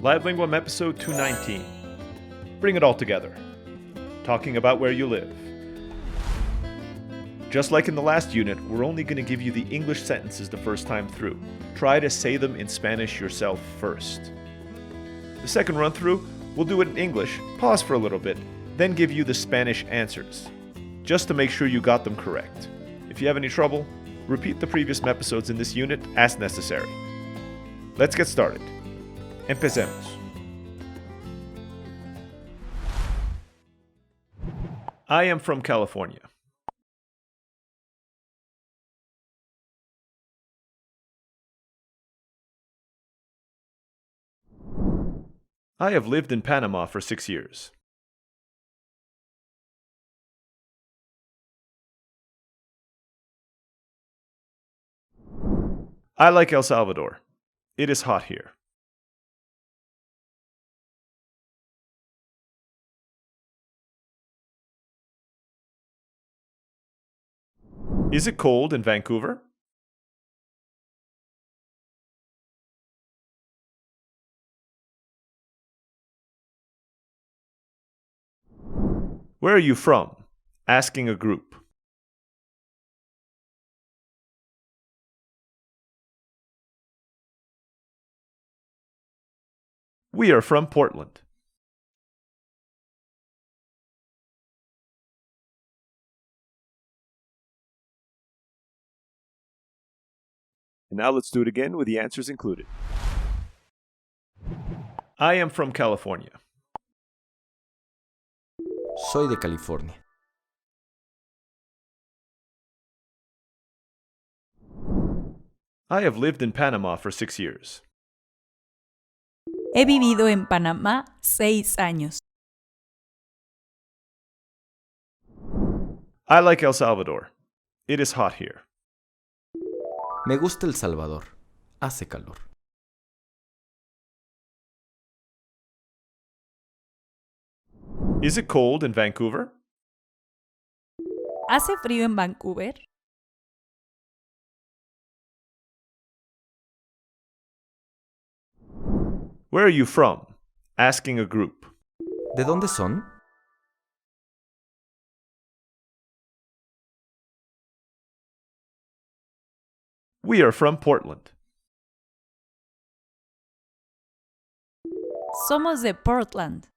Live Lingua episode 219. Bring it all together. Talking about where you live. Just like in the last unit, we're only going to give you the English sentences the first time through. Try to say them in Spanish yourself first. The second run through, we'll do it in English, pause for a little bit, then give you the Spanish answers, just to make sure you got them correct. If you have any trouble, repeat the previous episodes in this unit as necessary. Let's get started. Empecemos. I am from California. I have lived in Panama for 6 years. I like El Salvador. It is hot here. Is it cold in Vancouver? Where are you from? Asking a group. We are from Portland. And now let's do it again with the answers included. I am from California. Soy de California. I have lived in Panama for 6 years. He vivido en Panamá 6 años. I like El Salvador. It is hot here. Me gusta El Salvador. Hace calor. Is it cold in Vancouver? ¿Hace frío en Vancouver? Where are you from? Asking a group. ¿De dónde son? We are from Portland. Somos de Portland.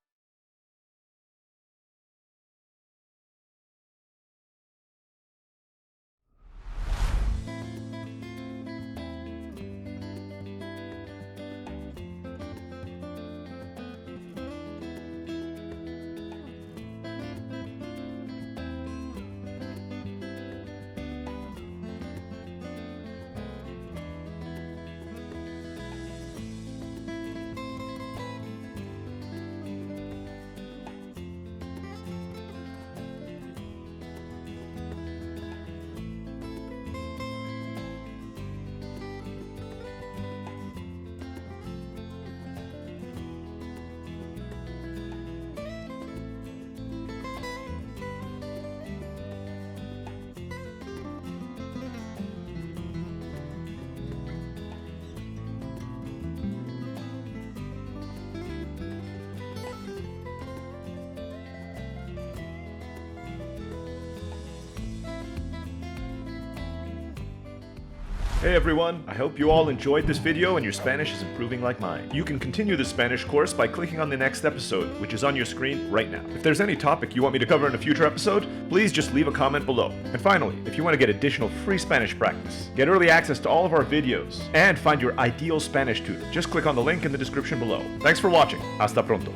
Hey everyone, I hope you all enjoyed this video and your Spanish is improving like mine. You can continue the Spanish course by clicking on the next episode, which is on your screen right now. If there's any topic you want me to cover in a future episode, please just leave a comment below. And finally, if you want to get additional free Spanish practice, get early access to all of our videos, and find your ideal Spanish tutor, just click on the link in the description below. Thanks for watching. Hasta pronto.